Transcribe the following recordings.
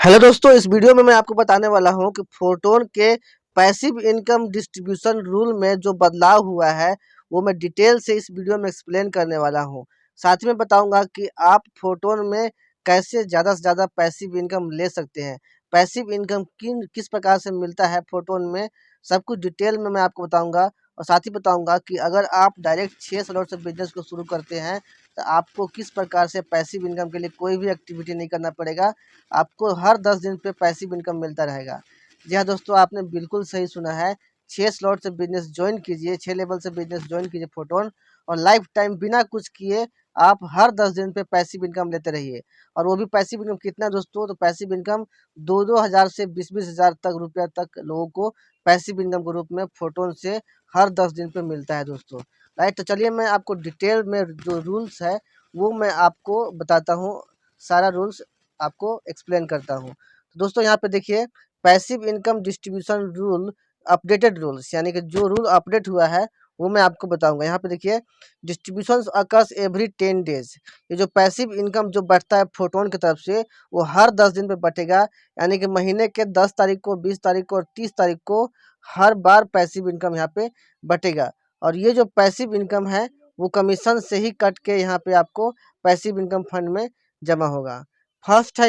Hello दोस्तों, इस video में मैं आपको बताने वाला हूं कि फोटोन के पैसिव इनकम डिस्ट्रीब्यूशन रूल में जो बदलाव हुआ है वो मैं डिटेल से इस वीडियो में एक्सप्लेन करने वाला हूं। साथ में बताऊंगा कि आप फोटोन में कैसे ज़्यादा से ज़्यादा पैसिव इनकम ले सकते हैं। पैसिव इनकम किस प्रकार से मिलता है फोटोन में, सब कुछ डिटेल में मैं आपको बताऊँगा। और साथ ही बताऊँगा कि अगर आप डायरेक्ट 6 स्लॉट से बिजनेस को शुरू करते हैं तो आपको किस प्रकार से पैसिव इनकम के लिए कोई भी एक्टिविटी नहीं करना पड़ेगा। आपको हर 10 दिन पे पैसिव इनकम मिलता रहेगा। जी हाँ दोस्तों, आपने बिल्कुल सही सुना है। 6 स्लॉट से बिजनेस ज्वाइन कीजिए, 6 लेवल से बिजनेस ज्वाइन कीजिए फोटोन, और लाइफ टाइम बिना कुछ किए आप हर 10 दिन पे पैसिव इनकम लेते रहिए। और वो भी पैसिव इनकम कितना है दोस्तों, तो पैसिव इनकम 2-2 हज़ार से 20-20 हज़ार तक रुपया तक लोगों को पैसिव इनकम के रूप में फोटोन से हर 10 दिन पे मिलता है दोस्तों। राइट, तो चलिए मैं आपको डिटेल में जो रूल्स है वो मैं आपको बताता हूँ। सारा रूल्स आपको एक्सप्लेन करता हूँ। तो दोस्तों यहाँ पे देखिए, passive income distribution rule, updated rules, यानी कि जो रूल अपडेट हुआ है वो मैं आपको बताऊंगा। यहाँ पे देखिए, डिस्ट्रीब्यूशन अकर्स एवरी 10 डेज। ये जो पैसिव इनकम जो बढ़ता है फोटोन की तरफ से वो हर 10 दिन पे बढ़ेगा। यानी कि महीने के 10 तारीख को, 20 तारीख को और 30 तारीख को हर बार पैसिव इनकम यहाँ पे बढ़ेगा। और ये जो पैसिव इनकम है वो कमीशन से ही कट के यहाँ पे आपको पैसिव इनकम फंड में जमा होगा। फर्स्ट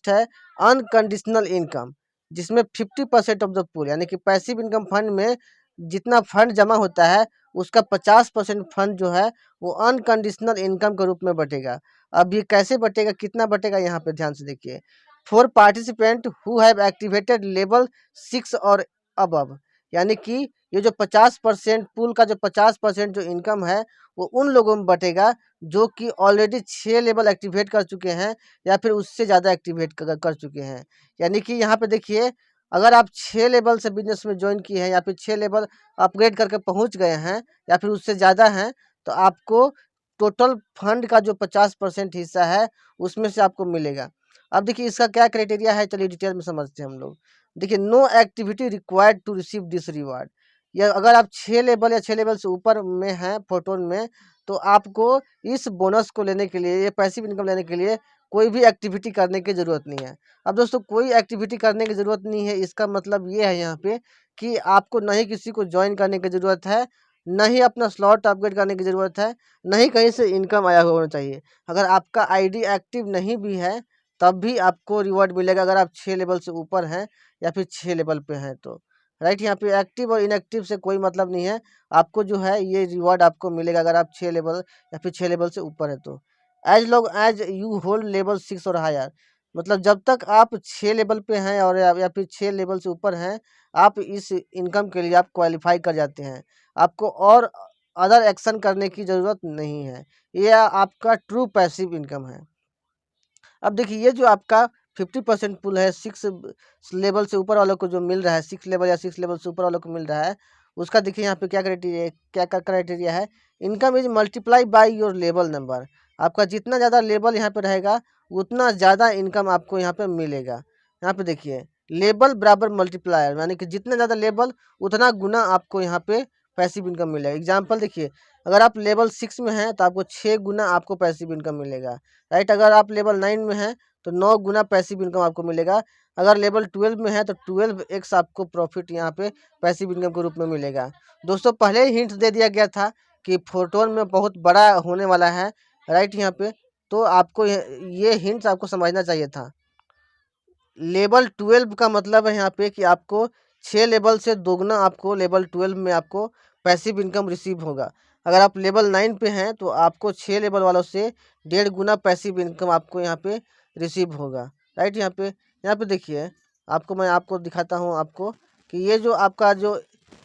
है अनकंडीशनल इनकम, जिसमें 50% ऑफ द पूल, यानी कि पैसिव इनकम फंड में जितना फंड जमा होता है उसका 50% फंड जो है वो अनकंडीशनल इनकम के रूप में बटेगा। अब ये कैसे बटेगा, कितना बटेगा, यहाँ पे ध्यान से देखिए। For participant who have activated level 6 और अबव, यानी कि ये जो 50% पूल का जो 50% जो इनकम है वो उन लोगों में बटेगा जो कि ऑलरेडी 6 लेवल एक्टिवेट कर चुके हैं या फिर उससे ज़्यादा एक्टिवेट कर चुके हैं। यानी कि यहाँ पे देखिए, अगर आप 6 लेवल से बिजनेस में ज्वाइन किए हैं या फिर 6 लेवल अपग्रेड करके पहुँच गए हैं या फिर उससे ज़्यादा हैं, तो आपको टोटल फंड का जो 50% हिस्सा है उसमें से आपको मिलेगा। अब देखिए इसका क्या क्राइटेरिया है, चलिए डिटेल में समझते हैं हम लोग। देखिए, no activity required to receive this reward. या अगर आप 6 लेवल या 6 लेवल से ऊपर में हैं फोटोन में, तो आपको इस बोनस को लेने के लिए, ये पैसिव इनकम लेने के लिए कोई भी एक्टिविटी करने की ज़रूरत नहीं है। अब दोस्तों, कोई एक्टिविटी करने की ज़रूरत नहीं है, इसका मतलब ये है यहाँ पे कि आपको ना ही किसी को जॉइन करने की ज़रूरत है, ना ही अपना स्लॉट अपग्रेड करने की ज़रूरत है, ना ही कहीं से इनकम आया हुआ होना चाहिए। अगर आपका आईडी एक्टिव नहीं भी है तब भी आपको रिवॉर्ड मिलेगा, अगर आप 6 लेवल से ऊपर हैं या फिर 6 लेवल पे हैं तो। राइट, यहाँ पे एक्टिव और इनएक्टिव से कोई मतलब नहीं है, आपको जो है ये रिवॉर्ड आपको मिलेगा अगर आप 6 लेवल या फिर 6 लेवल से ऊपर है तो। As long as you hold level 6 और हायर, मतलब जब तक आप 6 लेवल पे हैं और या फिर 6 लेवल से ऊपर हैं, आप इस इनकम के लिए आप क्वालिफाई कर जाते हैं। आपको और अदर एक्शन करने की ज़रूरत नहीं है, ये आपका ट्रू पैसिव इनकम है। अब देखिए, ये जो आपका 50% पुल है, 6 लेवल से ऊपर वालों को जो मिल रहा है, 6 लेवल या 6 लेवल से ऊपर वालों को मिल रहा है, उसका देखिए यहाँ पे क्या क्राइटेरिया है। Income is multiply by your level number. आपका जितना ज़्यादा लेवल यहाँ पे रहेगा उतना ज़्यादा इनकम आपको यहाँ पे मिलेगा। यहाँ पे देखिए, लेवल बराबर मल्टीप्लायर, यानी कि जितना ज़्यादा लेवल उतना गुना आपको यहाँ पे पैसिव इनकम मिलेगा। एग्जाम्पल देखिए, अगर आप लेवल 6 में हैं तो आपको 6 गुना आपको पैसिव इनकम मिलेगा। राइट, अगर आप लेवल 9 में हैं तो 9 गुना पैसिव इनकम आपको मिलेगा। अगर लेवल 12 में है तो 12x आपको प्रॉफिट यहाँ पे पैसिव इनकम के रूप में मिलेगा। दोस्तों, पहले ही हिंट दे दिया गया था कि फोटोन में बहुत बड़ा होने वाला है। राइट, यहाँ पे तो आपको ये हिंट्स आपको समझना चाहिए था। लेवल 12 का मतलब है यहाँ पे कि आपको 6 लेवल से दोगुना आपको लेवल 12 में आपको पैसिव इनकम रिसीव होगा। अगर आप लेवल 9 पे हैं तो आपको 6 लेवल वालों से 1.5 गुना पैसिव इनकम आपको यहाँ पे रिसीव होगा। राइट, यहाँ पे देखिए, मैं आपको दिखाता हूँ आपको कि ये जो आपका जो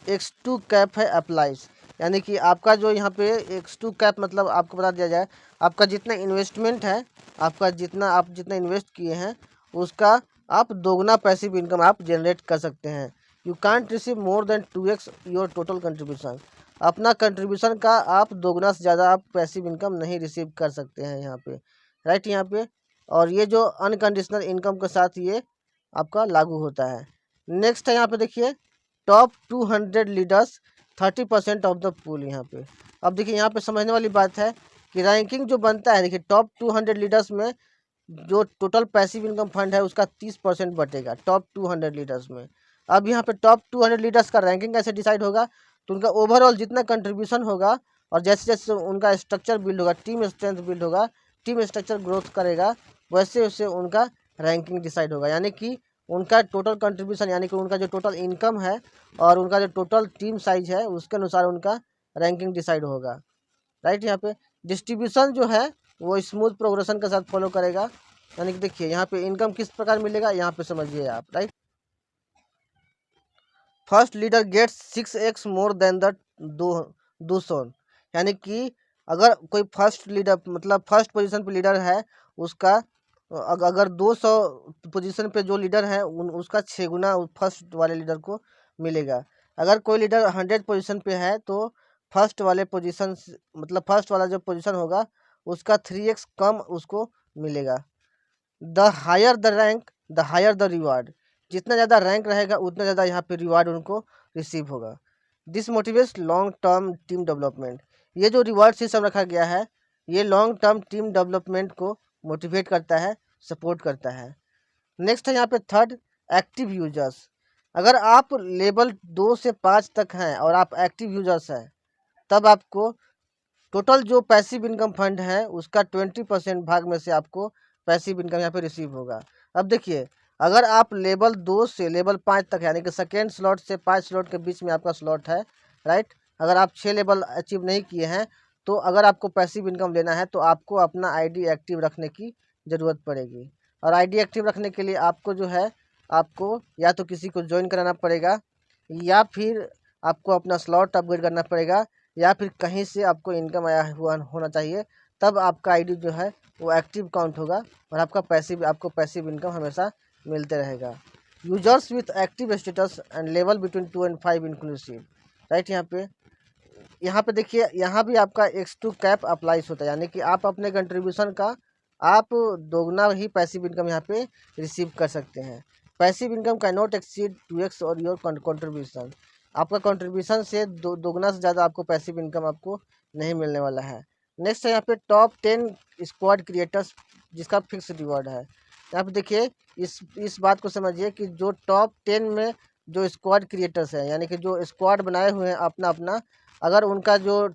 X2 कैप है अप्लाइज, यानी कि आपका जो यहाँ पे X2 कैप मतलब आपको बता दिया जाए, आपका जितना इन्वेस्टमेंट है, आप जितना इन्वेस्ट किए हैं उसका आप दोगुना पैसिव इनकम आप जनरेट कर सकते हैं। You can't receive more than 2x your total contribution. अपना कंट्रीब्यूशन का आप दोगुना से ज़्यादा आप पैसिव इनकम नहीं रिसीव कर सकते हैं यहाँ पे। राइट, यहाँ पे और ये जो अनकंडीशनल इनकम के साथ ये आपका लागू होता है। नेक्स्ट है यहाँ पे देखिए, top 200 leaders 30% of the pool. यहाँ पे अब देखिए, यहाँ पे समझने वाली बात है कि रैंकिंग जो बनता है, देखिए टॉप 200 लीडर्स में जो टोटल पैसिव इनकम फंड है उसका 30% बटेगा टॉप 200 लीडर्स में। अब यहाँ पे टॉप 200 लीडर्स का रैंकिंग कैसे डिसाइड होगा, तो उनका ओवरऑल जितना कंट्रीब्यूशन होगा और जैसे जैसे उनका स्ट्रक्चर बिल्ड होगा, टीम स्ट्रेंथ बिल्ड होगा, टीम स्ट्रक्चर ग्रोथ करेगा, वैसे वैसे उनका रैंकिंग डिसाइड होगा। यानी कि उनका टोटल कंट्रीब्यूशन यानी कि उनका जो टोटल इनकम है और उनका जो टोटल टीम साइज है उसके अनुसार उनका रैंकिंग डिसाइड होगा। राइट, यहाँ पे डिस्ट्रीब्यूशन जो है वो स्मूथ प्रोग्रेशन के साथ फॉलो करेगा। यानी कि देखिए यहाँ पे इनकम किस प्रकार मिलेगा, यहाँ पे समझिए आप। Right, first leader gets 6x more than the दूसरों। यानी कि अगर कोई फर्स्ट लीडर मतलब फर्स्ट पोजीशन पे लीडर है उसका अगर 200 पोजीशन पे जो लीडर है उसका 6 गुना फर्स्ट वाले लीडर को मिलेगा। अगर कोई लीडर 100 पोजीशन पे है तो फर्स्ट वाले पोजीशन मतलब फर्स्ट वाला जो पोजीशन होगा उसका 3x कम उसको मिलेगा। The higher the rank the higher the reward. जितना ज़्यादा रैंक रहेगा उतना ज़्यादा यहाँ पे रिवार्ड उनको रिसीव होगा। This motivates long term team development. ये जो रिवार्ड सिस्टम रखा गया है ये लॉन्ग टर्म टीम डेवलपमेंट को मोटिवेट करता है, सपोर्ट करता है। नेक्स्ट है यहाँ पे थर्ड, एक्टिव यूजर्स। अगर आप लेवल 2 से 5 तक हैं और आप एक्टिव यूजर्स हैं तब आपको टोटल जो पैसिव इनकम फंड है उसका 20% भाग में से आपको पैसिव इनकम यहाँ पे रिसीव होगा। अब देखिए अगर आप लेवल 2 से लेवल 5 तक यानी कि सेकेंड स्लॉट से 5 स्लॉट के बीच में आपका स्लॉट है, राइट, अगर आप 6 लेवल अचीव नहीं किए हैं तो अगर आपको पैसिव इनकम लेना है तो आपको अपना आईडी एक्टिव रखने की ज़रूरत पड़ेगी। और आईडी एक्टिव रखने के लिए आपको जो है आपको या तो किसी को ज्वाइन कराना पड़ेगा या फिर आपको अपना स्लॉट अपग्रेड करना पड़ेगा या फिर कहीं से आपको इनकम आया हुआ होना चाहिए, तब आपका आईडी जो है वो एक्टिव काउंट होगा और आपको पैसिव इनकम हमेशा मिलते रहेगा। Users with active status and level between 2 and 5 inclusive. Right, यहाँ पे देखिए यहाँ भी आपका X2 कैप अप्लाइज होता है। यानी कि आप अपने कंट्रीब्यूशन का आप दोगुना ही पैसिव इनकम यहाँ पे रिसीव कर सकते हैं। Passive income can not exceed 2x और योर कंट्रीब्यूशन। आपका कंट्रीब्यूशन से दोगुना से ज़्यादा आपको पैसिव इनकम आपको नहीं मिलने वाला है। नेक्स्ट है यहाँ पे टॉप 10 स्क्वाड क्रिएटर्स जिसका फिक्स रिवॉर्ड है। यहाँ पे देखिए इस बात को समझिए कि जो टॉप 10 में जो स्क्वाड क्रिएटर्स हैं यानी कि जो स्क्वाड बनाए हुए हैं अपना अपना, अगर उनका जो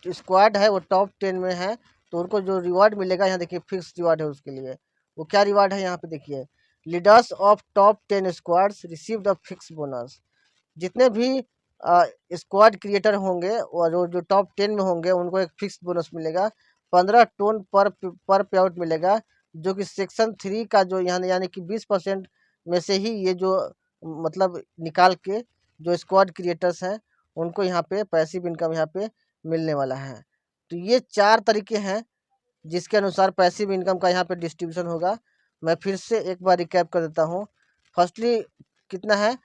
स्क्वाड है वो टॉप 10 में है तो उनको जो रिवार्ड मिलेगा यहाँ देखिए फिक्स रिवार्ड है उसके लिए। वो क्या रिवार्ड है यहाँ पे देखिए, leaders of top 10 squads receive the fix bonus. जितने भी स्क्वाड क्रिएटर होंगे और जो टॉप 10 में होंगे उनको एक फिक्स बोनस मिलेगा। 15 टोन पर पे आउट मिलेगा जो कि सेक्शन 3 का जो यहाँ यानी कि 20% में से ही ये जो मतलब निकाल के जो स्क्वाड क्रिएटर्स हैं उनको यहाँ पे पैसिव इनकम यहाँ पे मिलने वाला है। तो ये 4 तरीके हैं जिसके अनुसार पैसिव इनकम का यहाँ पे डिस्ट्रीब्यूशन होगा। मैं फिर से एक बार रिकैप कर देता हूँ। फर्स्टली कितना है,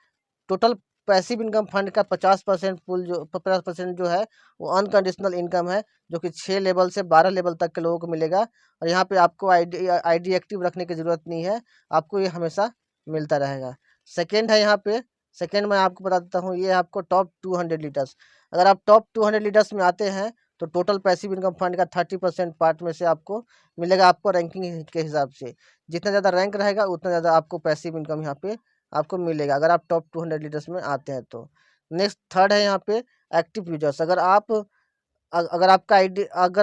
टोटल पैसिव इनकम फंड का 50% पुल जो 50% जो है वो अनकंडीशनल इनकम है जो कि 6 लेवल से 12 लेवल तक के लोगों को मिलेगा। और यहाँ पे आपको आईडी एक्टिव रखने की ज़रूरत नहीं है, आपको ये हमेशा मिलता रहेगा। सेकेंड है यहाँ पे, सेकेंड मैं आपको बता देता हूँ, ये आपको टॉप 200 लीडर्स। अगर आप टॉप 200 लीडर्स में आते हैं तो टोटल पैसिव इनकम फंड का 30% पार्ट में से आपको मिलेगा, आपको रैंकिंग के हिसाब से। जितना ज़्यादा रैंक रहेगा उतना ज़्यादा आपको पैसिव इनकम यहाँ पे आपको मिलेगा अगर आप टॉप 200 लीडर्स में आते हैं तो। नेक्स्ट थर्ड है यहाँ पे एक्टिव यूजर्स। अगर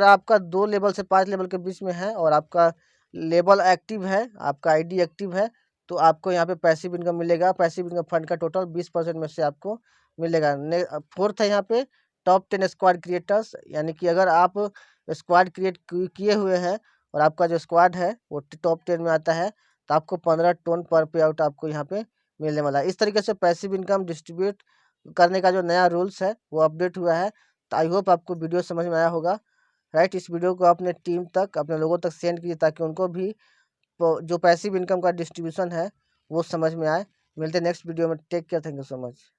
आपका 2 लेवल से 5 लेवल के बीच में है और आपका लेवल एक्टिव है, आपका आईडी एक्टिव है, तो आपको यहाँ पे पैसिव इनकम मिलेगा। पैसिव इनकम फंड का टोटल 20% में से आपको मिलेगा। फोर्थ है यहाँ पे टॉप 10 स्क्वाड क्रिएटर्स। यानी कि अगर आप स्क्वाड क्रिएट किए हुए हैं और आपका जो स्क्वाड है वो टॉप 10 में आता है तो आपको 15 टोन पर पे आउट आपको यहाँ पे मिलने वाला है। इस तरीके से पैसिव इनकम डिस्ट्रीब्यूट करने का जो नया रूल्स है वो अपडेट हुआ है। तो आई होप आपको वीडियो समझ में आया होगा। राइट, इस वीडियो को अपने टीम तक अपने लोगों तक सेंड कीजिए ताकि उनको भी जो पैसिव इनकम का डिस्ट्रीब्यूशन है वो समझ में आए। मिलते हैं नेक्स्ट वीडियो में। Take care, thank you so much.